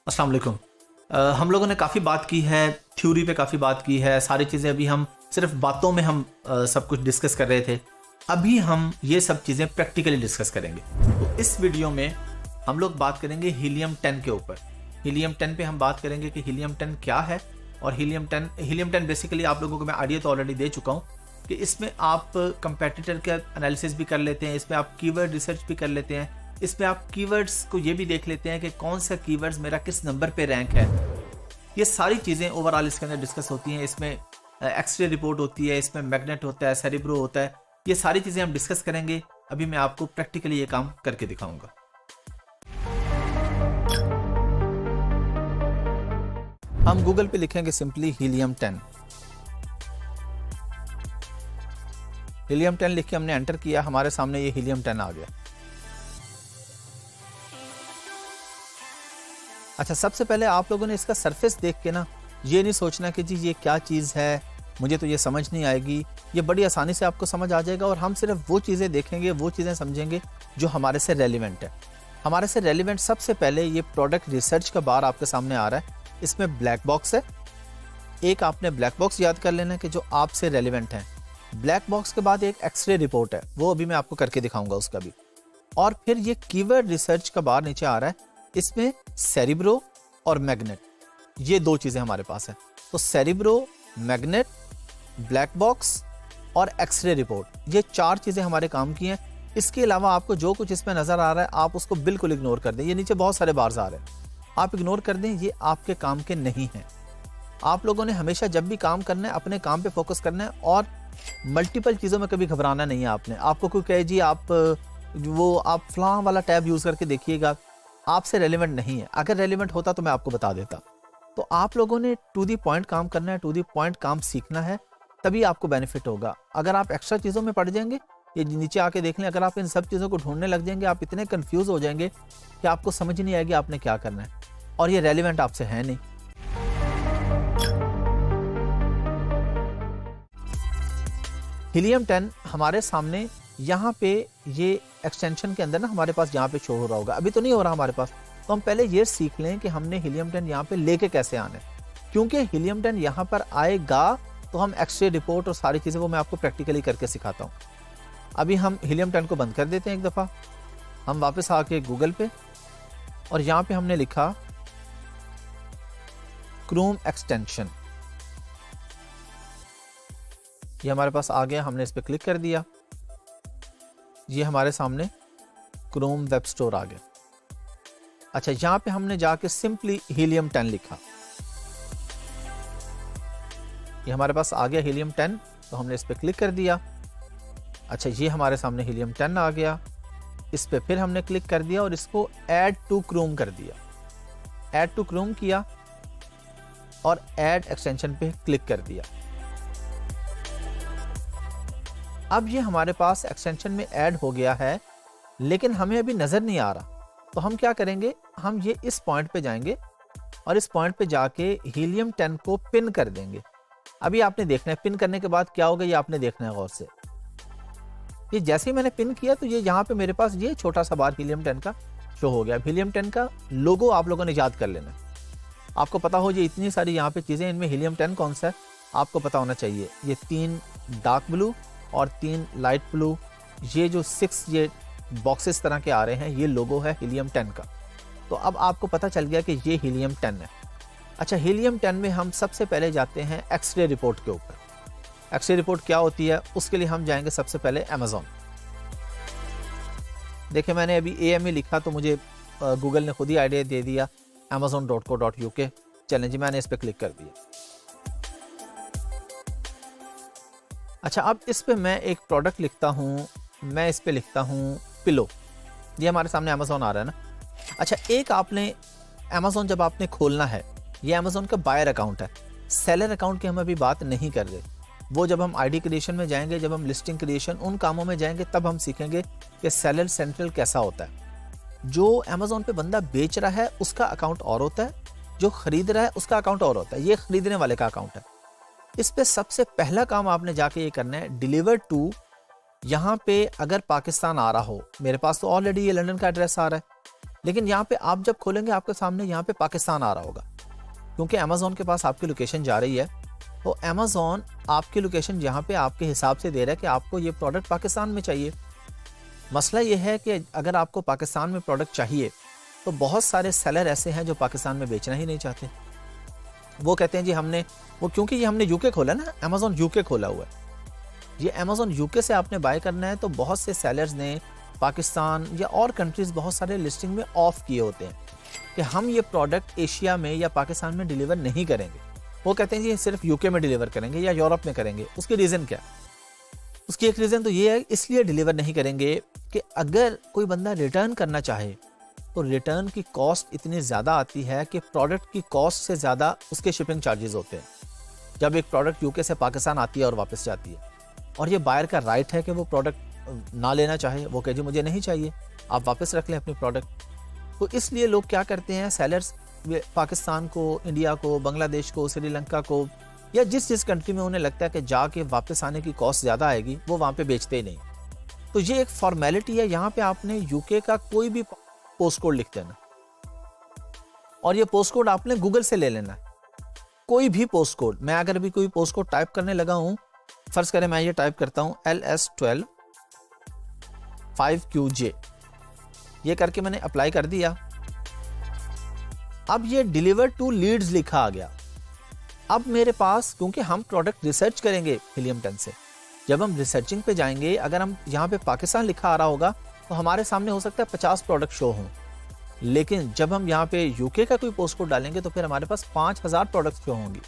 अस्सलाम वालेकुम। हम लोगों ने काफ़ी बात की है, थ्योरी पे काफ़ी बात की है, सारी चीज़ें अभी हम सिर्फ बातों में हम सब कुछ डिस्कस कर रहे थे। अभी हम ये सब चीज़ें प्रैक्टिकली डिस्कस करेंगे। तो इस वीडियो में हम लोग बात करेंगे हीलियम 10 के ऊपर। हीलियम 10 पे हम बात करेंगे कि हीलियम 10 क्या है, और हीलियम 10 बेसिकली आप लोगों को मैं आइडिया तो ऑलरेडी दे चुका हूँ कि इसमें आप कंपेटिटर का एनालिसिस भी कर लेते हैं, इसमें आप कीवर्ड रिसर्च भी कर लेते हैं, इसमें आप कीवर्ड्स को ये भी देख लेते हैं कि कौन सा कीवर्ड्स मेरा किस नंबर पे रैंक है। ये सारी चीज़ें ओवरऑल इसके अंदर डिस्कस होती हैं। इसमें एक्सरे रिपोर्ट होती है, इसमें मैग्नेट होता है, सेरिब्रो होता है। ये सारी चीज़ें हम डिस्कस करेंगे। अभी मैं आपको प्रैक्टिकली ये काम करके दिखाऊंगा। हम गूगल पे लिखेंगे सिंपली हीलियम 10। हीलियम 10 लिख के हमने एंटर किया, हमारे सामने ये हीलियम 10 आ गया। अच्छा, सबसे पहले आप लोगों ने इसका सरफेस देख के ना ये नहीं सोचना कि जी ये क्या चीज़ है, मुझे तो ये समझ नहीं आएगी। ये बड़ी आसानी से आपको समझ आ जाएगा, और हम सिर्फ वो चीज़ें देखेंगे, वो चीज़ें समझेंगे जो हमारे से रेलिवेंट है। हमारे से रेलिवेंट सबसे पहले ये प्रोडक्ट रिसर्च का बार आपके सामने आ रहा है। इसमें ब्लैक बॉक्स है। एक आपने ब्लैक बॉक्स याद कर लेना कि जो आपसे रेलिवेंट है। ब्लैक बॉक्स के बाद एक एक्सरे रिपोर्ट है, वो अभी मैं आपको करके दिखाऊंगा उसका भी। और फिर ये कीवर्ड रिसर्च का बार नीचे आ रहा है। इसमें सेरिब्रो और मैग्नेट, ये दो चीजें हमारे पास है। तो सेरिब्रो, मैग्नेट, ब्लैक बॉक्स और एक्सरे रिपोर्ट, ये चार चीजें हमारे काम की हैं। इसके अलावा आपको जो कुछ इसमें नजर आ रहा है आप उसको बिल्कुल इग्नोर कर दें। ये नीचे बहुत सारे बार्स आ रहे हैं, आप इग्नोर कर दें, ये आपके काम के नहीं हैं। आप लोगों ने हमेशा जब भी काम करना है अपने काम पे फोकस करना है, और मल्टीपल चीजों में कभी घबराना नहीं है। आपको कोई कहे जी आप फलां वाला टैब यूज करके देखिएगा, आपसे रेलिवेंट नहीं है। अगर रेलिवेंट होता तो मैं आपको बता देता। तो आप लोगों ने टू दी पॉइंट काम करना है, टू दी पॉइंट काम सीखना है, तभी आपको बेनिफिट होगा। अगर आप एक्स्ट्रा चीज़ों में पड़ जाएंगे, ये नीचे आके देख लें, अगर आप इन सब चीज़ों को ढूंढने लग जाएंगे, आप इतने कंफ्यूज हो जाएंगे कि आपको समझ नहीं आएगी आपने क्या करना है, और ये रेलिवेंट आपसे है नहीं। हीलियम 10 हमारे सामने यहाँ पे ये एक्सटेंशन के अंदर ना हमारे पास यहाँ पे शो हो रहा होगा। अभी तो नहीं हो रहा हमारे पास, तो हम पहले ये सीख लें कि हमने हीलियम 10 यहाँ पे लेके कैसे आना है। क्योंकि हीलियम 10 यहाँ पर आएगा तो हम एक्सरे रिपोर्ट और सारी चीज़ें वो मैं आपको प्रैक्टिकली करके सिखाता हूँ। अभी हम हीलियम 10 को बंद कर देते हैं एक दफ़ा। हम वापस आके गूगल पे, और यहाँ पे हमने लिखा क्रोम एक्सटेंशन, ये हमारे पास आ गया। हमने इस पर क्लिक कर दिया, ये हमारे सामने क्रोम वेब स्टोर आ गया। अच्छा, यहाँ पे हमने जाके सिंपली हीलियम 10 लिखा, ये हमारे पास आ गया हीलियम 10। तो हमने इस पर क्लिक कर दिया। अच्छा, ये हमारे सामने हीलियम 10 आ गया। इस पे फिर हमने क्लिक कर दिया और इसको ऐड टू क्रोम कर दिया। ऐड टू क्रोम किया और ऐड एक्सटेंशन पे क्लिक कर दिया। अब ये हमारे पास एक्सटेंशन में ऐड हो गया है, लेकिन हमें अभी नज़र नहीं आ रहा। तो हम क्या करेंगे, हम ये इस पॉइंट पे जाएंगे और इस पॉइंट पे जाके हीलियम 10 को पिन कर देंगे। अभी आपने देखना है पिन करने के बाद क्या होगा, ये आपने देखना है गौर से। ये जैसे ही मैंने पिन किया तो ये यहाँ पे मेरे पास ये छोटा सा बार हीलियम 10 का शो हो गया। हीलियम 10 का लोगो आप लोगों ने याद कर लेना। आपको पता हो ये इतनी सारी यहाँ पे चीज़ें, इनमें हीलियम 10 कौन सा है आपको पता होना चाहिए। ये 3 डार्क ब्लू और 3 लाइट ब्लू, ये जो 6 ये बॉक्सेस तरह के आ रहे हैं, ये लोगो है हीलियम 10 का। तो अब आपको पता चल गया कि ये हीलियम 10 है। अच्छा, हीलियम 10 में हम सबसे पहले जाते हैं एक्सरे रिपोर्ट के ऊपर। एक्सरे रिपोर्ट क्या होती है, उसके लिए हम जाएंगे सबसे पहले अमेज़ॉन। देखिए, मैंने अभी AME लिखा तो मुझे गूगल ने खुद ही आइडिया दे दिया, amazon.co.uk। चलें जी, मैंने इस पर क्लिक कर दिया। अच्छा, अब इस पे मैं एक प्रोडक्ट लिखता हूँ, मैं इस पे लिखता हूँ पिलो। ये हमारे सामने अमेज़ॉन आ रहा है ना। अच्छा, एक आपने अमेज़ॉन जब आपने खोलना है, ये अमेज़ॉन का बायर अकाउंट है, सेलर अकाउंट की हम अभी बात नहीं कर रहे। वो जब हम ID क्रिएशन में जाएंगे, जब हम लिस्टिंग क्रिएशन उन कामों में जाएंगे, तब हम सीखेंगे कि सेलर सेंट्रल कैसा होता है। जो अमेज़ॉन पे बंदा बेच रहा है उसका अकाउंट और होता है, जो खरीद रहा है उसका अकाउंट और होता है। ये खरीदने वाले का अकाउंट है। इस पे सबसे पहला काम आपने जाके ये करना है, डिलीवर टू। यहाँ पे अगर पाकिस्तान आ रहा हो, मेरे पास तो ऑलरेडी ये लंदन का एड्रेस आ रहा है, लेकिन यहाँ पे आप जब खोलेंगे आपके सामने यहाँ पे पाकिस्तान आ रहा होगा, क्योंकि अमेजोन के पास आपकी लोकेशन जा रही है। तो अमेजोन आपकी लोकेशन यहाँ पे आपके हिसाब से दे रहा है कि आपको ये प्रोडक्ट पाकिस्तान में चाहिए। मसला ये है कि अगर आपको पाकिस्तान में प्रोडक्ट चाहिए तो बहुत सारे सेलर ऐसे हैं जो पाकिस्तान में बेचना ही नहीं चाहते। वो कहते हैं जी क्योंकि ये हमने यूके खोला ना, अमेजोन यूके खोला हुआ है, ये अमेजोन यूके से आपने बाय करना है। तो बहुत से सेलर्स ने पाकिस्तान या और कंट्रीज बहुत सारे लिस्टिंग में ऑफ किए होते हैं कि हम ये प्रोडक्ट एशिया में या पाकिस्तान में डिलीवर नहीं करेंगे। वो कहते हैं जी सिर्फ यूके में डिलीवर करेंगे या यूरोप में करेंगे। उसकी रीज़न क्या? उसकी एक रीज़न तो ये है, इसलिए डिलीवर नहीं करेंगे कि अगर कोई बंदा रिटर्न करना चाहे तो रिटर्न की कॉस्ट इतनी ज़्यादा आती है कि प्रोडक्ट की कॉस्ट से ज़्यादा उसके शिपिंग चार्जेस होते हैं जब एक प्रोडक्ट यूके से पाकिस्तान आती है और वापस जाती है। और ये बायर का राइट है कि वो प्रोडक्ट ना लेना चाहे, वो कहे जी मुझे नहीं चाहिए, आप वापस रख लें अपनी प्रोडक्ट। तो इसलिए लोग क्या करते हैं, सेलर्स पाकिस्तान को, इंडिया को, बांग्लादेश को, श्रीलंका को या जिस कंट्री में उन्हें लगता है कि जाके वापस आने की कॉस्ट ज़्यादा आएगी, वो वहाँ पे बेचते ही नहीं। तो ये एक फॉर्मेलिटी है। यहाँ पे आपने यूके का कोई भी पोस्ट कोड लिख देना और ये पोस्ट कोड आपने गूगल से ले लेना। कोई भी पोस्ट कोड, मैं अगर भी कोई पोस्ट कोड टाइप करने लगा हूँ, फर्ज करें मैं ये टाइप करता हूँ LS12 5QJ, ये करके मैंने अप्लाई कर दिया। अब ये डिलीवर टू लीड्स लिखा आ गया। अब मेरे पास, क्योंकि हम प्रोडक्ट रिसर्च करेंगे हीलियम 10 से, जब हम रिसर्चिंग पे जाएंगे, अगर हम यहाँ पे पाकिस्तान लिखा आ रहा होगा तो हमारे सामने हो सकता है 50 प्रोडक्ट शो हों, लेकिन जब हम यहाँ पे यूके का कोई पोस्ट कोड डालेंगे तो फिर हमारे पास 5000 प्रोडक्ट शो होंगी।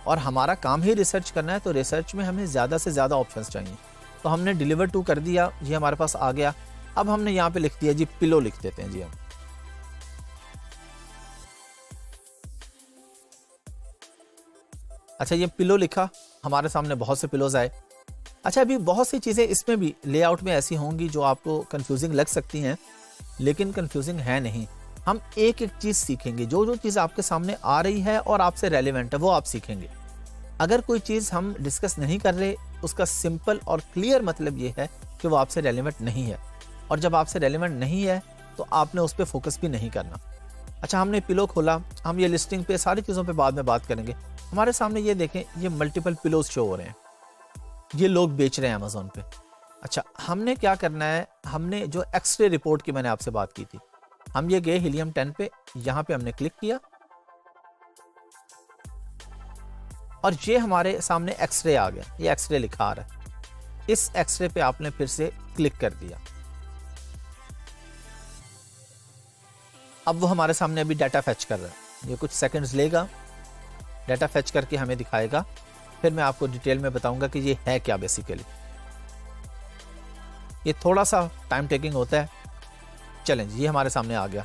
और हमारा काम ही रिसर्च करना है, तो रिसर्च में हमें ज़्यादा से ज़्यादा ऑप्शंस चाहिए। तो हमने डिलीवर टू कर दिया, ये हमारे पास आ गया। अब हमने यहाँ पे लिख दिया जी पिलो, लिख देते हैं जी हम। अच्छा, ये पिलो लिखा, हमारे सामने बहुत से पिलोज आए। अच्छा, अभी बहुत सी चीज़ें इसमें भी लेआउट में ऐसी होंगी जो आपको कंफ्यूजिंग लग सकती हैं, लेकिन कंफ्यूजिंग है नहीं। हम एक एक चीज़ सीखेंगे, जो चीज़ आपके सामने आ रही है और आपसे रेलिवेंट है वो आप सीखेंगे। अगर कोई चीज़ हम डिस्कस नहीं कर रहे, उसका सिंपल और क्लियर मतलब ये है कि वो आपसे रेलिवेंट नहीं है, और जब आपसे रेलिवेंट नहीं है तो आपने उस पर फोकस भी नहीं करना। अच्छा, हमने पिलो खोला, हम ये लिस्टिंग पे सारी चीज़ों पे बाद में बात करेंगे। हमारे सामने ये देखें, ये मल्टीपल पिलोज शो हो रहे हैं, ये लोग बेच रहे हैं अमेजोन पे। अच्छा, हमने क्या करना है, हमने जो एक्सरे रिपोर्ट की मैंने आपसे बात की थी, हम ये गए हीलियम 10 पे, यहाँ पे हमने क्लिक किया और ये हमारे सामने एक्सरे आ गया, ये एक्सरे लिखा आ रहा है। इस एक्सरे पे आपने फिर से क्लिक कर दिया। अब वो हमारे सामने अभी डाटा फैच कर रहा है, ये कुछ सेकंड्स लेगा, डाटा फैच करके हमें दिखाएगा, फिर मैं आपको डिटेल में बताऊंगा कि ये है क्या बेसिकली। ये थोड़ा सा टाइम टेकिंग होता है। चलें जी, ये हमारे सामने आ गया।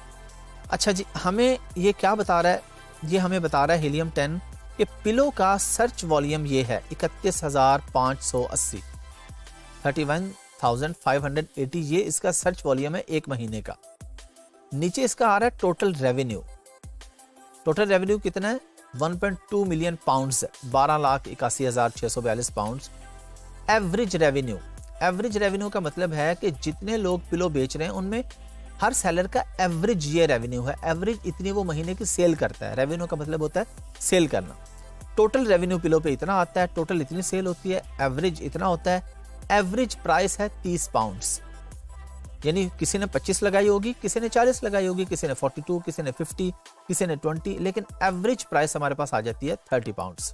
अच्छा जी, हमें ये क्या बता रहा है, ये हमें बता रहा है हीलियम 10 कि पिलो का सर्च वॉल्यूम ये है 31,580, 31,580, ये इसका सर्च वॉल्यूम है एक महीने का। नीचे इसका आ रहा है टोटल रेवेन्यू। टोटल रेवेन्यू कितना है? 1.2 million pounds, 12,81,642 pounds. Average revenue, average revenue का मतलब है कि जितने लोग पिलो बेच रहे हैं उनमें हर सेलर का एवरेज ये रेवेन्यू है। एवरेज इतनी वो महीने की सेल करता है। रेवेन्यू का मतलब होता है सेल करना। टोटल रेवेन्यू पिलो पे इतना आता है, टोटल इतनी सेल होती है, एवरेज इतना होता है। एवरेज प्राइस है 30 पाउंड्स, यानी किसी ने 25 लगाई होगी, किसी ने 40 लगाई होगी, किसी ने 42, किसी ने 50, किसी ने 20, लेकिन एवरेज प्राइस हमारे पास आ जाती है 30 पाउंड्स।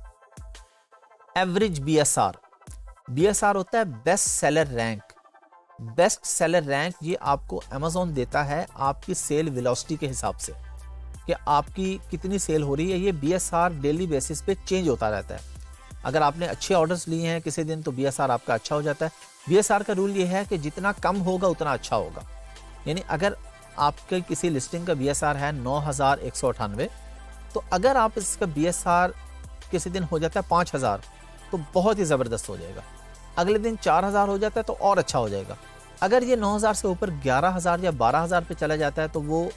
एवरेज बीएसआर, बीएसआर होता है best seller rank. Best seller rank ये आपको अमेजोन देता है आपकी सेल वेलोसिटी के हिसाब से, कि आपकी कितनी सेल हो रही है। ये बीएसआर डेली बेसिस पे चेंज होता रहता है। अगर आपने अच्छे ऑर्डर्स लिए हैं किसी दिन तो बीएसआर आपका अच्छा हो जाता है। बीएसआर का रूल ये है कि जितना कम होगा उतना अच्छा होगा। यानी अगर आपके किसी लिस्टिंग का बीएसआर है 9,198, तो अगर आप इसका बीएसआर किसी दिन हो जाता है 5,000 तो बहुत ही ज़बरदस्त हो जाएगा। अगले दिन 4,000 हो जाता है तो और अच्छा हो जाएगा। अगर ये 9,000 से ऊपर 11,000 या 12,000 पे चला जाता है तो वो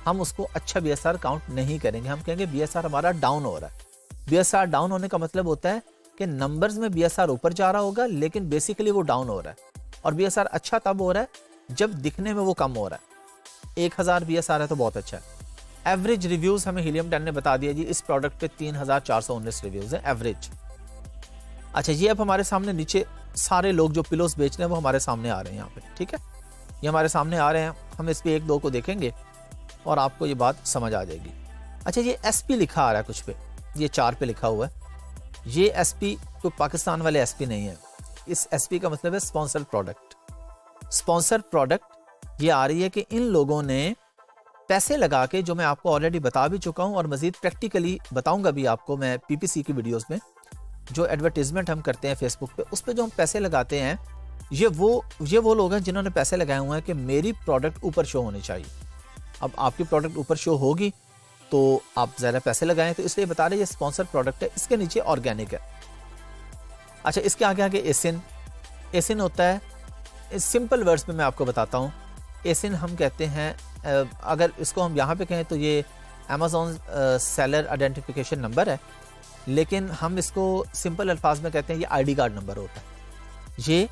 हम उसको अच्छा बीएसआर काउंट नहीं करेंगे। हम कहेंगे बीएसआर हमारा डाउन हो रहा है। बीएसआर डाउन होने का मतलब होता है कि नंबर्स में बीएसआर ऊपर जा रहा होगा लेकिन बेसिकली वो डाउन हो रहा है। और बीएसआर अच्छा तब हो रहा है जब दिखने में वो कम हो रहा है। 1000 BS आ रहा है तो बहुत अच्छा है। एवरेज रिव्यूज हमें हीलियम 10 ने बता दिया जी, इस प्रोडक्ट पे 3419 रिव्यूज हैं एवरेज। अच्छा, ये अब हमारे सामने नीचे सारे लोग जो पिलोस बेच रहे हैं वो हमारे सामने आ रहे हैं यहाँ पे, ठीक है, ये हमारे सामने आ रहे हैं। हम इस पे एक दो को देखेंगे और आपको ये बात समझ आ जाएगी। अच्छा, ये SP लिखा आ रहा है कुछ पे, ये 4 पे लिखा हुआ है। ये SP कोई पाकिस्तान वाले SP नहीं है, इस SP का मतलब है स्पॉन्सर्ड प्रोडक्ट। स्पॉन्सर्ड प्रोडक्ट ये आ रही है कि इन लोगों ने पैसे लगा के, जो मैं आपको ऑलरेडी बता भी चुका हूँ और मजीद प्रैक्टिकली बताऊंगा भी आपको मैं PPC की वीडियोस में, जो एडवर्टीजमेंट हम करते हैं फेसबुक पे, उस पे जो हम पैसे लगाते हैं, ये वो लोग हैं जिन्होंने पैसे लगाए हुए हैं कि मेरी प्रोडक्ट ऊपर शो होनी चाहिए। अब आपकी प्रोडक्ट ऊपर शो होगी तो आप ज़्यादा पैसे लगाएं, तो इसलिए बता रहे ये स्पॉन्सर प्रोडक्ट है। इसके नीचे ऑर्गेनिक है। अच्छा, इसके आगे आगे एसिन होता है। सिंपल वर्ड्स में मैं आपको बताता हूँ, एसिन हम कहते हैं, अगर इसको हम यहाँ पे कहें तो ये अमेज़ॉन सेलर आइडेंटिफिकेशन नंबर है, लेकिन हम इसको सिंपल अल्फाज में कहते हैं ये ID कार्ड नंबर होता है। ये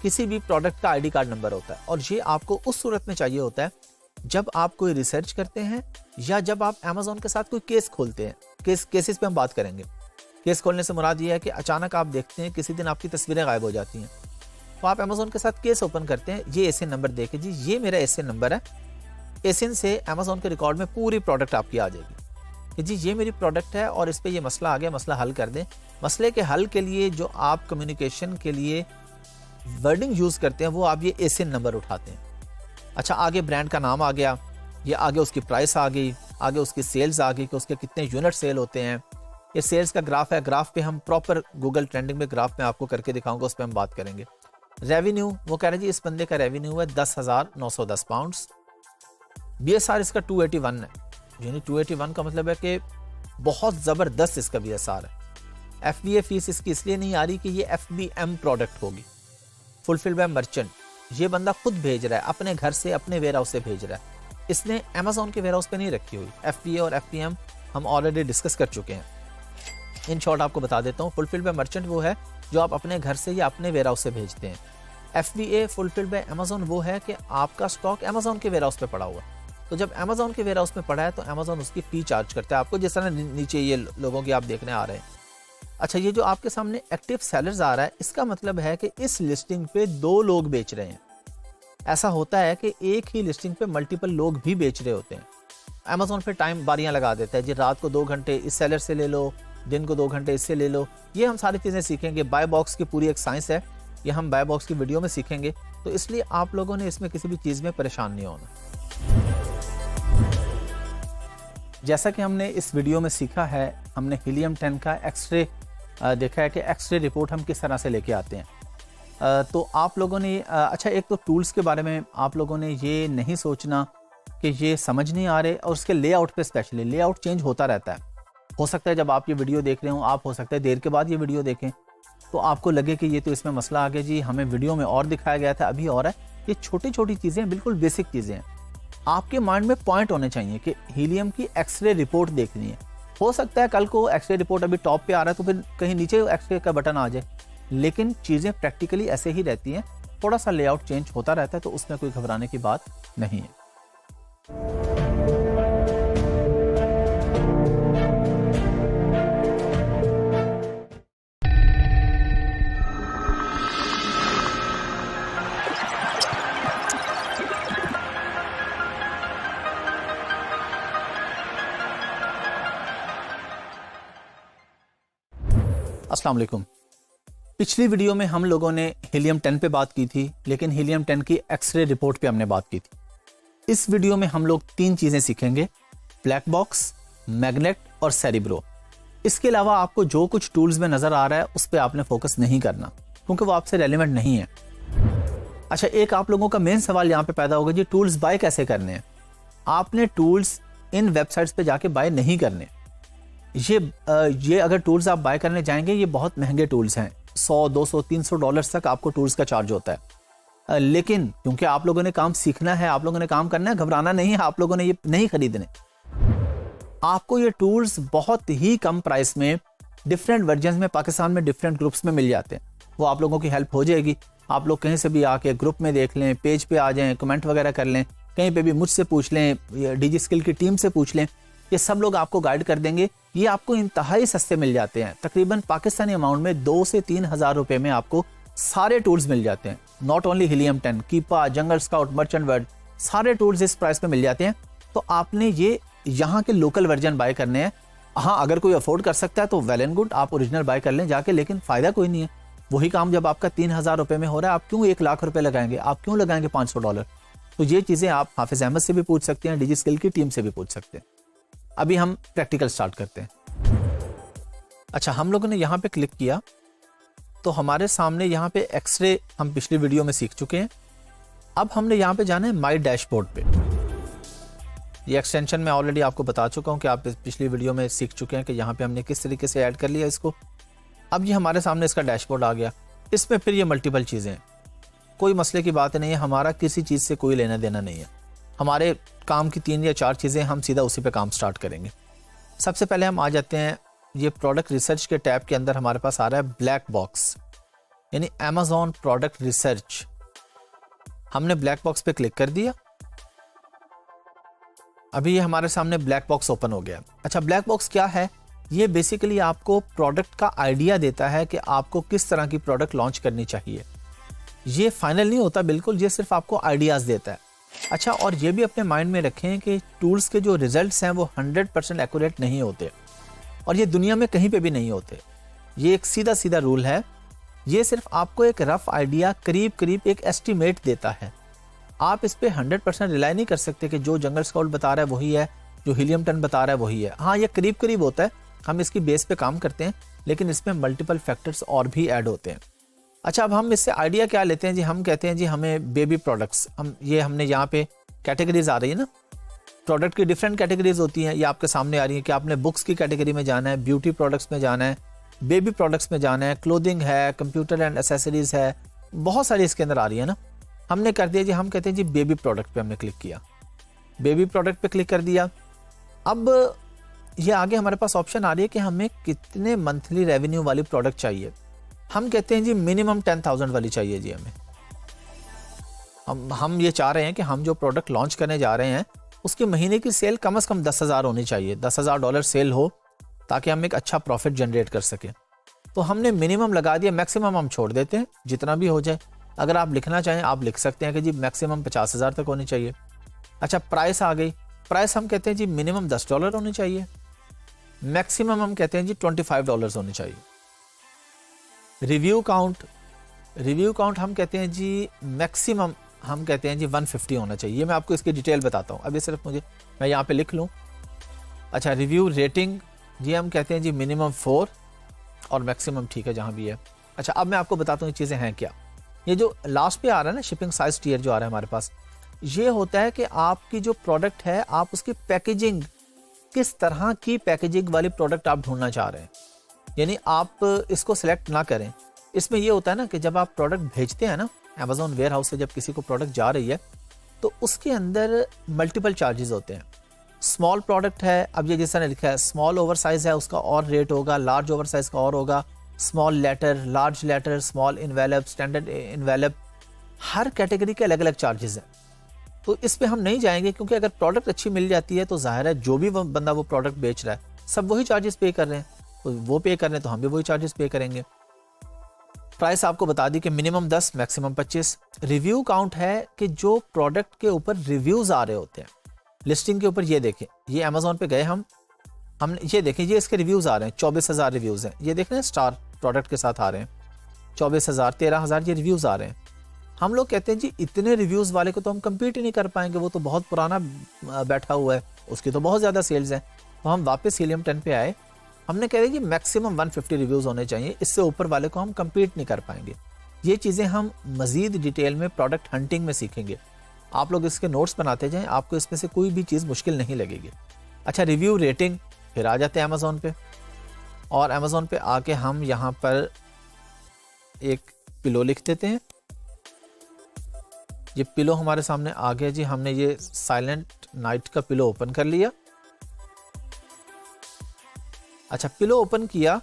किसी भी प्रोडक्ट का ID कार्ड नंबर होता है और ये आपको उस सूरत में चाहिए होता है जब आप कोई रिसर्च करते हैं या जब आप अमेज़ॉन के साथ कोई केस खोलते हैं। केसेस पे हम बात करेंगे। केस खोलने से मुराद ये है कि अचानक आप देखते हैं किसी दिन आपकी तस्वीरें गायब हो जाती हैं, तो आप अमेज़ॉन के साथ केस ओपन करते हैं, ये एसिन नंबर देके जी ये मेरा एसिन नंबर है। एसिन से अमेज़ॉन के रिकॉर्ड में पूरी प्रोडक्ट आपकी आ जाएगी कि जी ये मेरी प्रोडक्ट है और इस पे ये मसला आ गया, मसला हल कर दें। मसले के हल के लिए जो आप कम्युनिकेशन के लिए वर्डिंग यूज़ करते हैं वो आप ये एसिन नंबर उठाते हैं। अच्छा, आगे ब्रांड का नाम आ गया, ये आगे उसकी प्राइस आ गई, आगे उसकी सेल्स आ गई कि उसके कितने यूनिट सेल होते हैं। ये सेल्स का ग्राफ है, ग्राफ पे हम प्रॉपर गूगल ट्रेंडिंग में ग्राफ में आपको करके दिखाऊंगा, उस पर हम बात करेंगे। रेवेन्यू, वो कह रहे हैं जी इस बंदे का रेवेन्यू है 10,910 पाउंड्स। BSR इसका 281 है, यानी 281 का मतलब है कि बहुत ज़बरदस्त इसका BSR है। FBA फीस इसकी इसलिए नहीं आ रही कि ये FBM प्रोडक्ट होगी, फुलफिल बाय मर्चेंट। ये बंदा खुद भेज रहा है, अपने घर से अपने वेयर हाउस से भेज रहा है, इसने अमेज़ॉन के वेयर हाउस पे नहीं रखी हुई। FBA और FBM हम ऑलरेडी डिस्कस कर चुके हैं। इन शॉर्ट आपको बता देता हूँ, फुलफिल बाय मर्चेंट वो है जो आप अपने घर से या अपने वेयर हाउस से भेजते हैं। FBA फुलफिल बाय अमेज़ॉन वो है कि आपका स्टॉक अमेज़ॉन के वेयर हाउस पे पड़ा हुआ, तो जब अमेज़ॉन के वेयर हाउस में पड़ा है तो अमेज़ॉन उसकी फी चार्ज करता है आपको, जिस तरह नीचे ये लोगों की आप देखने आ रहे हैं। अच्छा, ये जो आपके सामने एक्टिव सेलर्स आ रहा है, इसका मतलब है कि इस लिस्टिंग पे 2 लोग बेच रहे हैं। ऐसा होता है कि एक ही लिस्टिंग पे मल्टीपल लोग भी बेच रहे होते हैं। अमेज़ॉन पे टाइम बारियां लगा देता है जी, रात को 2 घंटे इस सेलर से ले लो, दिन को 2 घंटे इससे ले लो। ये हम सारी चीज़ें सीखेंगे। बाय बॉक्स की पूरी एक साइंस है, ये हम बाय बॉक्स की वीडियो में सीखेंगे, तो इसलिए आप लोगों ने इसमें किसी भी चीज़ में परेशान नहीं होना। जैसा कि हमने इस वीडियो में सीखा है, हमने हीलियम 10 का एक्सरे देखा है कि एक्सरे रिपोर्ट हम किस तरह से लेके आते हैं। तो आप लोगों ने अच्छा, एक तो टूल्स के बारे में आप लोगों ने ये नहीं सोचना कि ये समझ नहीं आ रहे, और उसके लेआउट पे स्पेशली लेआउट चेंज होता रहता है। हो सकता है जब आप ये वीडियो देख रहे हो, आप हो सकता है देर के बाद ये वीडियो देखें तो आपको लगे कि ये तो इसमें मसला आ गया जी, हमें वीडियो में और दिखाया गया था, अभी और है। ये छोटी छोटी चीज़ें, बिल्कुल बेसिक चीज़ें हैं। आपके माइंड में पॉइंट होने चाहिए कि हीलियम की एक्सरे रिपोर्ट देखनी है। हो सकता है कल को एक्सरे रिपोर्ट अभी टॉप पे आ रहा है तो फिर कहीं नीचे एक्सरे का बटन आ जाए, लेकिन चीज़ें प्रैक्टिकली ऐसे ही रहती हैं। थोड़ा सा लेआउट चेंज होता रहता है, तो उसमें कोई घबराने की बात नहीं है। अस्सलाम वालेकुम। पिछली वीडियो में हम लोगों ने हीलियम 10 पे बात की थी, लेकिन हीलियम 10 की एक्सरे रिपोर्ट पे हमने बात की थी। इस वीडियो में हम लोग 3 चीज़ें सीखेंगे, ब्लैक बॉक्स, मैग्नेट और सेरिब्रो। इसके अलावा आपको जो कुछ टूल्स में नज़र आ रहा है उस पर आपने फोकस नहीं करना, क्योंकि वो आपसे रेलिवेंट नहीं है। अच्छा, एक आप लोगों का मेन सवाल यहाँ पे पैदा होगा जी, टूल्स बाय कैसे करने हैं। आपने टूल्स इन वेबसाइट्स पे जाके बाय नहीं करने। ये अगर टूल्स आप बाय करने जाएंगे, ये बहुत महंगे टूल्स हैं, 100, 200, 300 डॉलर्स तक आपको टूल्स का चार्ज होता है। लेकिन क्योंकि आप लोगों ने काम सीखना है, आप लोगों ने काम करना है, घबराना नहीं है, आप लोगों ने ये नहीं खरीदने। आपको ये टूल्स बहुत ही कम प्राइस में डिफरेंट वर्जन में पाकिस्तान में डिफरेंट ग्रुप्स में मिल जाते हैं। वो आप लोगों की हेल्प हो जाएगी। आप लोग कहीं से भी आके ग्रुप में देख लें, पेज पे आ जाएं, कमेंट वगैरह कर लें, कहीं पे भी मुझसे पूछ लें, डीजी स्किल की टीम से पूछ लें, ये सब लोग आपको गाइड कर देंगे। ये आपको इंतहाई सस्ते मिल जाते हैं, तकरीबन पाकिस्तानी अमाउंट में 2 से 3 हज़ार रुपए में आपको सारे टूल्स मिल जाते हैं। Not only Helium 10, Keepa, Jungle Scout, Merchant World, सारे टूल्स इस प्राइस पे मिल जाते हैं। तो आपने ये यहाँ के लोकल वर्जन बाय करने हैं। हाँ, अगर कोई अफोर्ड कर सकता है तो वेल एंड गुड, आप ओरिजिनल बाय कर लें जाके, लेकिन फ़ायदा कोई नहीं है। वही काम जब आपका 3,000 रुपये में हो रहा है, आप क्यों 1 लाख रुपए लगाएंगे, आप क्यों लगाएंगे $500? तो ये चीज़ें आप हाफिज़ अहमद से भी पूछ सकते हैं, डीजी स्किल की टीम से भी पूछ सकते हैं। अभी हम प्रैक्टिकल स्टार्ट करते हैं। अच्छा, हम लोगों ने यहाँ पे क्लिक किया तो हमारे सामने यहाँ पे एक्सरे हम पिछली वीडियो में सीख चुके हैं। अब हमने यहाँ पे जाना है माई डैशबोर्ड पे। ये एक्सटेंशन मैं ऑलरेडी आपको बता चुका हूँ कि आप पिछली वीडियो में सीख चुके हैं कि यहाँ पे हमने किस तरीके से ऐड कर लिया इसको। अब ये हमारे सामने इसका डैशबोर्ड आ गया। इसमें फिर ये मल्टीपल चीज़ें हैं, कोई मसले की बात नहीं है, हमारा किसी चीज़ से कोई लेना देना नहीं है। हमारे काम की 3 या 4 चीज़ें, हम सीधा उसी पे काम स्टार्ट करेंगे। सबसे पहले हम आ जाते हैं, ये प्रोडक्ट रिसर्च के टैब के अंदर हमारे पास आ रहा है ब्लैक बॉक्स, यानी अमेज़ॉन प्रोडक्ट रिसर्च। हमने ब्लैक बॉक्स पे क्लिक कर दिया। अभी ये हमारे सामने ब्लैक बॉक्स ओपन हो गया। अच्छा, ब्लैक बॉक्स क्या है? ये बेसिकली आपको प्रोडक्ट का आइडिया देता है कि आपको किस तरह की प्रोडक्ट लॉन्च करनी चाहिए। ये फाइनल नहीं होता बिल्कुल, ये सिर्फ आपको आइडियाज़ देता है। अच्छा, और ये भी अपने माइंड में रखें कि टूल्स के जो रिजल्ट्स हैं वो 100% एक्यूरेट नहीं होते, और ये दुनिया में कहीं पे भी नहीं होते। ये एक सीधा सीधा रूल है। ये सिर्फ आपको एक रफ आइडिया, करीब करीब एक एस्टीमेट देता है। आप इस पे 100% रिलाई नहीं कर सकते कि जो जंगल स्काउट बता रहा है वही है, जो हीलियम 10 बता रहा है वही है। हाँ, ये करीब करीब होता है, हम इसकी बेस पे काम करते हैं, लेकिन इसमें मल्टीपल फैक्टर्स और भी ऐड होते हैं। अच्छा, अब हम इससे आइडिया क्या लेते हैं जी? हम कहते हैं जी हमें बेबी प्रोडक्ट्स, हमने यहाँ पे कैटेगरीज आ रही है ना, प्रोडक्ट की डिफरेंट कैटेगरीज होती हैं, ये आपके सामने आ रही है कि आपने बुक्स की कैटेगरी में जाना है, ब्यूटी प्रोडक्ट्स में जाना है, बेबी प्रोडक्ट्स में जाना है, क्लोथिंग है, कंप्यूटर एंड एसेसरीज है, बहुत सारी इसके अंदर आ रही है ना। हमने कर दिया जी, हम कहते हैं जी बेबी प्रोडक्ट पे हमने क्लिक किया, बेबी प्रोडक्ट पे क्लिक कर दिया। अब ये आगे हमारे पास ऑप्शन आ रही है कि हमें कितने मंथली रेवेन्यू वाली प्रोडक्ट चाहिए। हम कहते हैं जी मिनिमम 10,000 वाली चाहिए जी हमें। हम ये चाह रहे हैं कि हम जो प्रोडक्ट लॉन्च करने जा रहे हैं उसकी महीने की सेल कम से कम 10,000 होनी चाहिए, $10,000 सेल हो, ताकि हम एक अच्छा प्रॉफिट जनरेट कर सकें। तो हमने मिनिमम लगा दिया, मैक्सिमम हम छोड़ देते हैं, जितना भी हो जाए। अगर आप लिखना चाहें आप लिख सकते हैं कि जी मैक्सिमम 50,000 तक होनी चाहिए। अच्छा, प्राइस आ गई। प्राइस हम कहते हैं जी मिनिमम $10 होनी चाहिए, मैक्सिमम हम कहते हैं जी $25 होनी चाहिए। रिव्यू काउंट हम कहते हैं जी मैक्सिमम हम कहते हैं जी 150 होना चाहिए। ये मैं आपको इसकी डिटेल बताता हूँ, अभी सिर्फ मैं यहाँ पे लिख लूँ। अच्छा, रिव्यू रेटिंग जी हम कहते हैं जी मिनिमम 4 और मैक्सिमम, ठीक है, जहाँ भी है। अच्छा, अब मैं आपको बताता हूँ ये चीज़ें हैं क्या। ये जो लास्ट पे आ रहा है ना, शिपिंग साइज टियर जो आ रहा है हमारे पास, ये होता है कि आपकी जो प्रोडक्ट है, आप उसकी पैकेजिंग, किस तरह की पैकेजिंग वाली प्रोडक्ट आप ढूंढना चाह रहे हैं। यानी आप इसको सिलेक्ट ना करें। इसमें ये होता है ना कि जब आप प्रोडक्ट भेजते हैं ना, अमेज़ॉन वेयर हाउस से जब किसी को प्रोडक्ट जा रही है, तो उसके अंदर मल्टीपल चार्जेस होते हैं। स्मॉल प्रोडक्ट है, अब ये जैसा लिखा है स्मॉल ओवर साइज है, उसका और रेट होगा, लार्ज ओवर साइज का और होगा, small letter, large letter, small envelope, standard envelope, हर कैटेगरी के अलग अलग चार्जेस हैं। तो इस पे हम नहीं जाएंगे, क्योंकि अगर प्रोडक्ट अच्छी मिल जाती है तो जाहिर है जो भी बंदा वो प्रोडक्ट बेच रहा है सब वही चार्जेस पे कर रहे हैं, तो वो पे कर रहे हैं तो हम भी वही चार्जेस पे करेंगे। प्राइस आपको बता दी कि मिनिमम 10, मैक्सिमम 25। रिव्यू काउंट है कि जो प्रोडक्ट के ऊपर रिव्यूज आ रहे होते हैं लिस्टिंग के ऊपर, ये देखें, ये अमेज़ॉन पे गए हमने ये देखें, ये इसके रिव्यूज आ रहे हैं, 24,000 रिव्यूज हैं, ये देख रहे हैं, स्टार प्रोडक्ट के साथ आ रहे हैं, 24,000, 13,000 ये रिव्यूज आ रहे हैं। हम लोग कहते हैं जी इतने रिव्यूज वाले को तो हम कम्पीट ही नहीं कर पाएंगे, वो तो बहुत पुराना बैठा हुआ है, उसकी तो बहुत ज़्यादा सेल्स हैं। तो हम वापस हीलियम 10 पे आए, हमने कह दिया कि मैक्सिमम 150 रिव्यूज़ होने चाहिए, इससे ऊपर वाले को हम कम्पीट नहीं कर पाएंगे। ये चीज़ें हम मज़ीद डिटेल में प्रोडक्ट हंटिंग में सीखेंगे। आप लोग इसके नोट्स बनाते जाएं, आपको इसमें से कोई भी चीज़ मुश्किल नहीं लगेगी। अच्छा, रिव्यू रेटिंग, फिर आ जाते हैं अमेज़ॉन पे, और अमेज़ॉन पे आके हम यहाँ पर एक पिलो लिख देते हैं। ये पिलो हमारे सामने आ गया जी, हमने ये साइलेंट नाइट का पिलो ओपन कर लिया। अच्छा, पिलो ओपन किया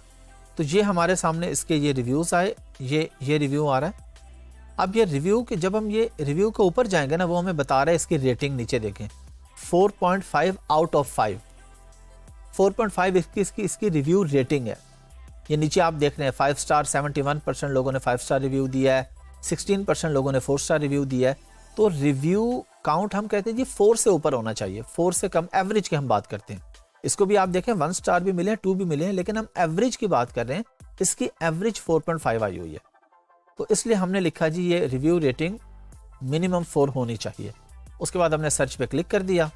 तो ये हमारे सामने इसके ये रिव्यूज़ आए, ये रिव्यू आ रहा है। अब ये रिव्यू के, जब हम ये रिव्यू के ऊपर जाएंगे ना, वो हमें बता रहा है इसकी रेटिंग नीचे देखें 4.5 आउट ऑफ 5। 4.5 इसकी रिव्यू रेटिंग है। ये नीचे आप देख रहे हैं 5 स्टार 71% लोगों ने 5 स्टार रिव्यू दिया है, 16% लोगों ने 4 स्टार रिव्यू दिया है। तो रिव्यू काउंट हम कहते हैं जी 4 से ऊपर होना चाहिए, 4 से कम एवरेज की हम बात करते हैं। इसको भी आप देखें 1 स्टार भी मिले हैं, 2 भी मिले हैं, लेकिन हम एवरेज की बात कर रहे हैं। इसकी एवरेज 4.5 आई हुई है, तो इसलिए हमने लिखा जी ये रिव्यू रेटिंग मिनिमम 4 होनी चाहिए। उसके बाद हमने सर्च पे क्लिक कर दिया।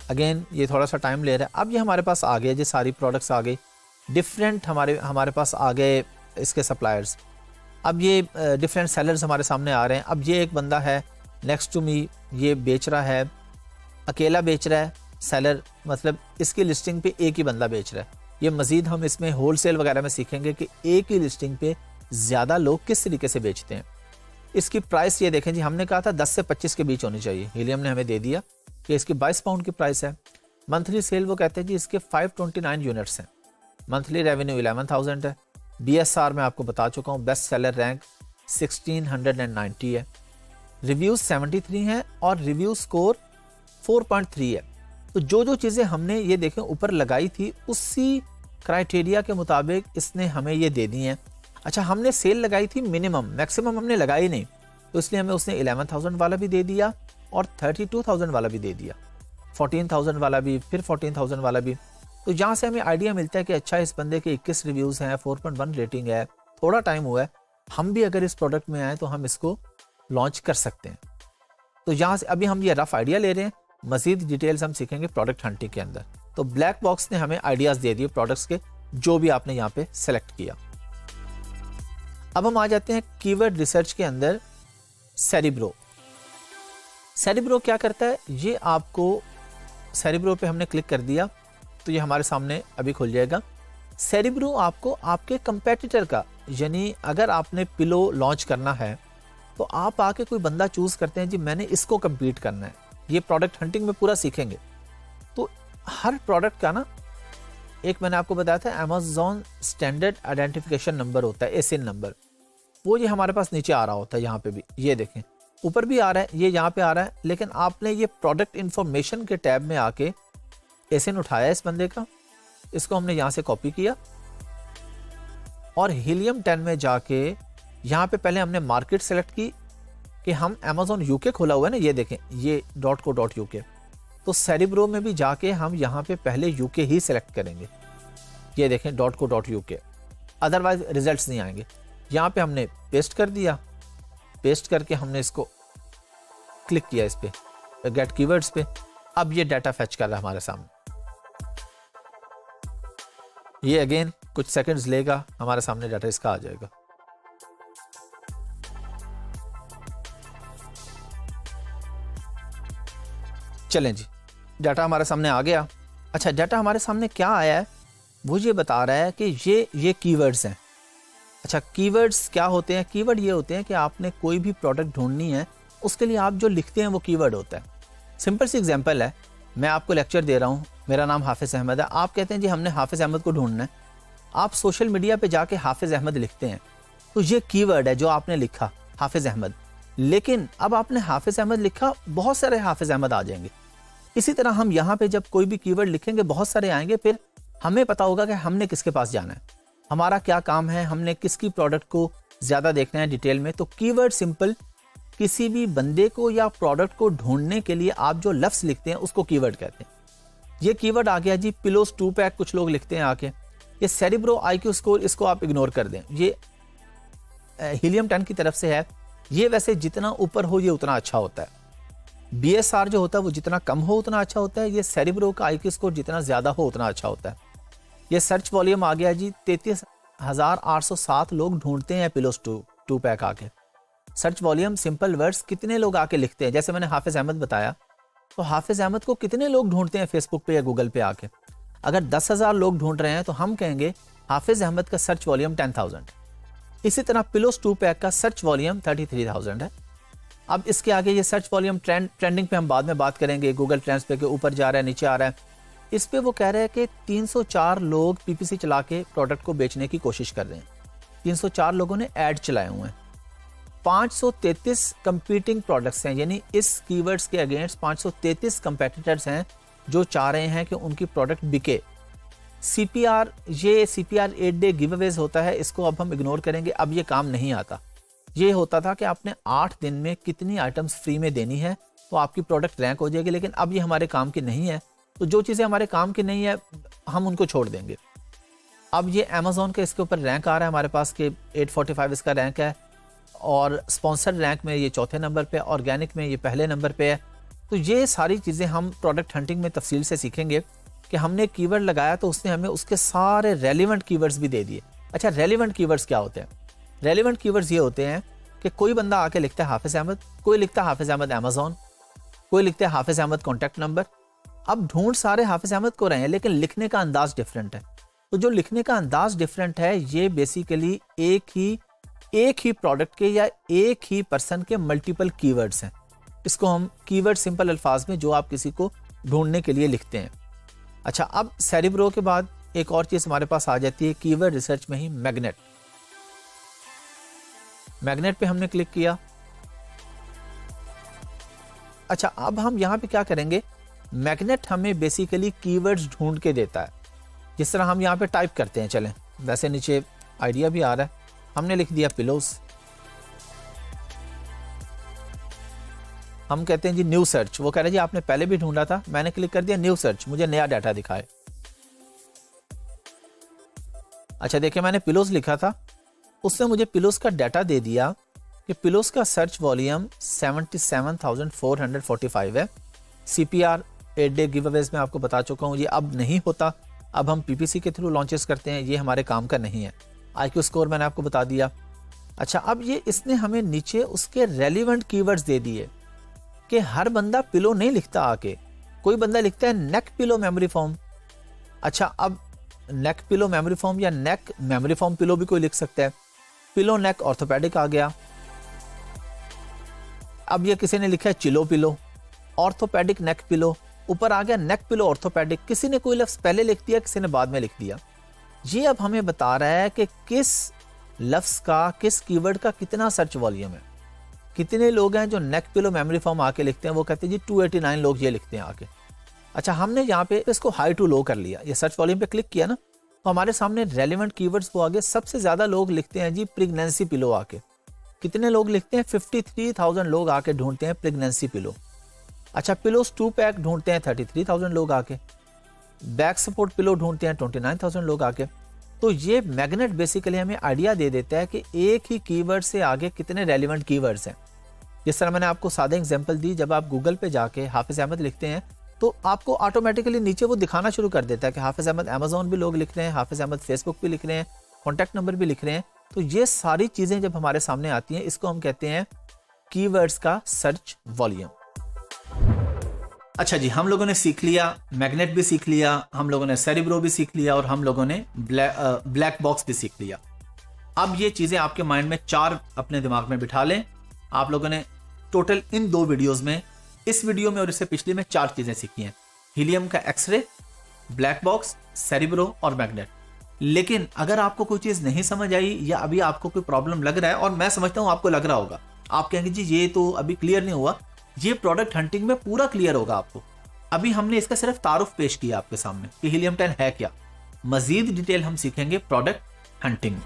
अगेन ये थोड़ा सा टाइम ले रहा है। अब ये हमारे पास आ गए जी, सारी प्रोडक्ट्स आ गई, डिफरेंट हमारे पास आ गए इसके सप्लायर्स। अब ये डिफरेंट सेलर्स हमारे सामने आ रहे हैं। अब ये एक बंदा है नेक्स्ट टू मी, ये बेच रहा है, अकेला बेच रहा है सेलर, मतलब इसकी लिस्टिंग पे एक ही बंदा बेच रहा है। ये मजीद हम इसमें होलसेल वगैरह में सीखेंगे कि एक ही लिस्टिंग पे ज़्यादा लोग किस तरीके से बेचते हैं। इसकी प्राइस ये देखें जी, हमने कहा था 10 से 25 के बीच होनी चाहिए, हीलियम ने हमें दे दिया कि इसकी 22 पाउंड की प्राइस है। मंथली सेल वो कहते हैं जी इसके 529 यूनिट्स हैं, मंथली रेवेन्यू 11,000 है। BSR मैं आपको बता चुका हूँ, बेस्ट सेलर रैंक 1690 है। रिव्यूज़ 73 हैं और रिव्यू स्कोर 4.3 है। तो जो चीज़ें हमने ये देखें ऊपर लगाई थी उसी क्राइटेरिया के मुताबिक इसने हमें ये दे दी हैं। अच्छा, हमने सेल लगाई थी मिनिमम, मैक्सिमम हमने लगाई नहीं, तो इसलिए हमें उसने 11,000 वाला भी दे दिया और 32,000 वाला भी दे दिया, 14,000 वाला भी, फिर 14,000 वाला भी। तो जहाँ से हमें आइडिया मिलता है कि अच्छा इस बंदे के 21 रिव्यूज़ हैं, 4.1 रेटिंग है, थोड़ा टाइम हुआ है, हम भी अगर इस प्रोडक्ट में आए तो हम इसको लॉन्च कर सकते हैं। तो यहाँ से अभी हम ये रफ आइडिया ले रहे हैं, मजीद डिटेल्स हम सीखेंगे प्रोडक्ट हंटिंग के अंदर। तो ब्लैक बॉक्स ने हमें आइडियाज़ दे दिए प्रोडक्ट्स के, जो भी आपने यहाँ पे सेलेक्ट किया। अब हम आ जाते हैं कीवर्ड रिसर्च के अंदर। सेरिब्रो क्या करता है, ये आपको सेरिब्रो पे हमने क्लिक कर दिया तो ये हमारे सामने अभी खुल जाएगा। सेरिब्रो आपको आपके कंपेटिटर का, यानी अगर आपने पिलो लॉन्च करना है तो आप आके कोई बंदा चूज करते हैं जी मैंने इसको कम्पीट करना है। ये प्रोडक्ट हंटिंग में पूरा सीखेंगे। तो हर प्रोडक्ट का ना, एक मैंने आपको बताया था अमेज़न स्टैंडर्ड आइडेंटिफिकेशन नंबर होता है, एसिन नंबर, वो ये हमारे पास नीचे आ रहा होता है। यहाँ पे भी ये देखें, ऊपर भी आ रहा है, ये यहाँ पे आ रहा है, लेकिन आपने ये प्रोडक्ट इंफॉर्मेशन के टैब में आके एसिन उठाया इस बंदे का, इसको हमने यहाँ से कॉपी किया और हीलियम 10 में जाके यहाँ पे पहले हमने मार्केट सेलेक्ट की कि हम अमेज़न यूके खोला हुआ है ना, ये देखें ये .co.uk, तो सेरिब्रो में भी जाके हम यहाँ पे पहले यूके ही सेलेक्ट करेंगे। ये देखें .co.uk, अदरवाइज रिजल्ट्स नहीं आएंगे। यहाँ पे हमने पेस्ट कर दिया, पेस्ट करके हमने इसको क्लिक किया इस पे गेट कीवर्ड्स पे। अब ये डाटा फैच कर रहा है हमारे सामने। ये अगेन कुछ सेकंड्स लेगा, हमारे सामने डाटा इसका आ जाएगा। चलें जी, डाटा हमारे सामने आ गया। अच्छा, डाटा हमारे सामने क्या आया है, वो ये बता रहा है कि ये कीवर्ड्स हैं। अच्छा, कीवर्ड्स क्या होते हैं? कीवर्ड ये होते हैं कि आपने कोई भी प्रोडक्ट ढूंढनी है, उसके लिए आप जो लिखते हैं वो कीवर्ड होता है। सिंपल सी एग्जांपल है, मैं आपको लेक्चर दे रहा हूँ, मेरा नाम हाफिज़ अहमद है, आप कहते हैं जी हमने हाफिज़ अहमद को ढूंढना है, आप सोशल मीडिया पे जाके हाफिज़ अहमद लिखते हैं, तो ये कीवर्ड है जो आपने लिखा, हाफिज़ अहमद। लेकिन अब आपने हाफिज़ अहमद लिखा, बहुत सारे हाफिज़ अहमद आ जाएंगे। इसी तरह हम यहाँ पे जब कोई भी कीवर्ड लिखेंगे बहुत सारे आएंगे, फिर हमें पता होगा कि हमने किसके पास जाना है, हमारा क्या काम है, हमने किसकी प्रोडक्ट को ज़्यादा देखना है डिटेल में। तो कीवर्ड सिंपल, किसी भी बंदे को या प्रोडक्ट को ढूंढने के लिए आप जो लफ्ज़ लिखते हैं उसको कीवर्ड कहते हैं। ये कीवर्ड आ गया जी पिलोस 2 पैक, कुछ लोग लिखते हैं आके। ये सेरिब्रो IQ स्कोर, इसको आप इग्नोर कर दें, ये हीलियम 10 की तरफ से है। ये वैसे जितना ऊपर हो ये उतना अच्छा होता है। BSR जो होता है वो जितना कम हो उतना अच्छा होता है। ये सेरिब्रो का IQ स्कोर जितना ज़्यादा हो उतना अच्छा होता है। ये सर्च वॉल्यूम आ गया जी 33,807 लोग ढूंढते हैं पिलोस 2 पैक आके। सर्च वॉल्यूम, सिंपल वर्ड्स, कितने लोग आके लिखते हैं। जैसे मैंने हाफिज़ अहमद बताया, तो हाफिज़ अहमद को कितने लोग ढूंढते हैं फेसबुक पे या गूगल पे आके। अगर 10,000 लोग ढूंढ रहे हैं तो हम कहेंगे हाफिज़ अहमद का सर्च वॉल्यूम 10,000। इसी तरह पिलोस 2 पैक का सर्च वॉल्यूम 33,000 है। अब इसके आगे ये सर्च वॉल्यूम ट्रेंडिंग पे हम बाद में बात करेंगे। गूगल ट्रेंड्स पे के ऊपर जा रहा है, नीचे आ रहा है। इस पे वो कह रहे हैं कि 304 लोग PPC चला के प्रोडक्ट को बेचने की कोशिश कर रहे हैं। 304 लोगों ने ऐड चलाए हुए हैं, 533 कंपीटिंग प्रोडक्ट्स हैं, यानी इस कीवर्ड्स के अगेंस्ट 533 कंपेटिटर्स हैं जो चाह रहे हैं कि उनकी प्रोडक्ट बिके। CPR, ये CPR 8 डे गिव अवेज होता है, इसको अब हम इग्नोर करेंगे, अब ये काम नहीं आता। ये होता था कि आपने 8 दिन में कितनी आइटम्स फ्री में देनी है तो आपकी प्रोडक्ट रैंक हो जाएगी, लेकिन अब ये हमारे काम की नहीं है। तो जो चीज़ें हमारे काम की नहीं है हम उनको छोड़ देंगे। अब ये अमेज़ॉन के इसके ऊपर रैंक आ रहा है हमारे पास कि 845 इसका रैंक है, और स्पॉन्सर्ड रैंक में ये चौथे नंबर पे, ऑर्गेनिक में ये पहले नंबर पे है। तो ये सारी चीज़ें हम प्रोडक्ट हंटिंग में तफसील से सीखेंगे कि हमने कीवर्ड लगाया तो उसने हमें उसके सारे रेलिवेंट कीवर्ड्स भी दे दिए। अच्छा, रेलिवेंट कीवर्ड्स क्या होते हैं? रेलिवेंट कीवर्ड्स ये होते हैं कि कोई बंदा आके लिखता है हाफिज़ अहमद, कोई लिखता है हाफिज़ अहमद अमेज़ॉन, कोई लिखता है हाफिज़ अहमद कॉन्टैक्ट नंबर। अब ढूंढ सारे हाफिज़ अहमद को रहे हैं, लेकिन लिखने का अंदाज डिफरेंट है। तो जो लिखने का अंदाज डिफरेंट है, ये बेसिकली एक ही प्रोडक्ट के या एक ही पर्सन के मल्टीपल कीवर्ड्स हैं। इसको हम कीवर्ड सिंपल अल्फाज में जो आप किसी को ढूंढने के लिए लिखते हैं। अच्छा, अब सेरिब्रो के बाद एक और चीज़ हमारे पास आ जाती है कीवर्ड रिसर्च में ही, मैग्नेट। मैग्नेट पे हमने क्लिक किया। अच्छा, अब हम यहाँ पे क्या करेंगे, मैग्नेट हमें बेसिकली कीवर्ड्स ढूंढ के देता है। जिस तरह हम यहाँ पे टाइप करते हैं, चलें वैसे नीचे आइडिया भी आ रहा है, हमने लिख दिया पिलोस। हम कहते हैं जी न्यू सर्च, वो कह रहे हैं जी आपने पहले भी ढूंढा था, मैंने क्लिक कर दिया न्यू सर्च, मुझे नया डाटा दिखाए। अच्छा देखिए, मैंने पिलोस लिखा था, उसने मुझे पिलोस का डाटा दे दिया कि पिलोस का सर्च वॉल्यूम 77,445 है। CPR 8 डे गिव अवेज में आपको बता चुका हूँ, ये अब नहीं होता, अब हम PPC के थ्रू लॉन्चेस करते हैं, ये हमारे काम का नहीं है। IQ स्कोर मैंने आपको बता दिया। अच्छा, अब ये इसने हमें नीचे उसके रेलिवेंट कीवर्ड्स दे दिए कि हर बंदा पिलो नहीं लिखता आके, कोई बंदा लिखता है नेक पिलो मेमोरी फॉर्म। अच्छा, अब नेक पिलो मेमोरी फॉर्म या नेक मेमोरी फॉर्म पिलो भी कोई लिख सकता है। पिलो नेक ऑर्थोपेडिक आ गया। अब ये किसी ने लिखा है चिलो पिलो, ऑर्थोपेडिक नेक पिलो, ऊपर आ गया नेक पिलो ऑर्थोपेडिक। किसी ने कोई लफ्ज पहले लिख दिया, किसी ने बाद में लिख दिया। ये अब हमें बता रहा है कि किस लफ्ज का, किस कीवर्ड का कितना सर्च वॉल्यूम है। कितने लोग हैं जो नेक पिलो मेमोरी फॉर्म आके लिखते हैं, वो कहते हैं जी 289 लोग ये लिखते हैं आके। अच्छा, हमने यहाँ पे इसको हाई टू लो कर लिया, ये सर्च वॉल्यूम पे क्लिक किया ना, तो हमारे सामने रेलिवेंट कीवर्ड्स वो आगे। सबसे ज्यादा लोग लिखते हैं जी प्रेगनेंसी पिलो आके। कितने लोग लिखते हैं? 53,000 लोग आके ढूंढते हैं प्रेगनेंसी पिलो। अच्छा, पिलोस 2 पैक ढूंढते हैं 33,000 लोग आके। बैक सपोर्ट पिलो ढूंढते हैं 29,000 लोग आके। तो ये मैग्नेट बेसिकली हमें आइडिया दे देता है कि एक ही कीवर्ड से आगे कितने रेलिवेंट कीवर्ड्स हैं। जिस तरह मैंने आपको सादा एग्जांपल दी, जब आप गूगल पे जाके हाफिज़ अहमद लिखते हैं तो आपको ऑटोमेटिकली नीचे वो दिखाना शुरू कर देता है कि हाफिज़ अहमद अमेज़ॉन भी लोग लिख रहे हैं, हाफिज़ अहमद फेसबुक भी लिख रहे हैं, कॉन्टैक्ट नंबर भी लिख रहे हैं। तो ये सारी चीज़ें जब हमारे सामने आती हैं, इसको हम कहते हैं कीवर्ड्स का सर्च वॉल्यूम। अच्छा जी, हम लोगों ने सीख लिया, मैग्नेट भी सीख लिया, हम लोगों ने सेरिब्रो भी सीख लिया, और हम लोगों ने ब्लैक बॉक्स भी सीख लिया। अब ये चीज़ें आपके माइंड में 4 अपने दिमाग में बिठा लें। आप लोगों ने टोटल इन 2 वीडियोस में, इस वीडियो में और इससे पिछले में 4 चीज़ें सीखी हैं। हीलियम का एक्सरे, ब्लैक बॉक्स, सेरिब्रो और मैग्नेट। लेकिन अगर आपको कोई चीज़ नहीं समझ आई या अभी आपको कोई प्रॉब्लम लग रहा है, और मैं समझता हूँ आपको लग रहा होगा, आप कहेंगे जी ये तो अभी क्लियर नहीं हुआ, ये प्रोडक्ट हंटिंग में पूरा क्लियर होगा आपको। अभी हमने इसका सिर्फ तारुफ पेश किया आपके सामने कि हीलियम 10 है क्या। मजीद डिटेल हम सीखेंगे प्रोडक्ट हंटिंग में।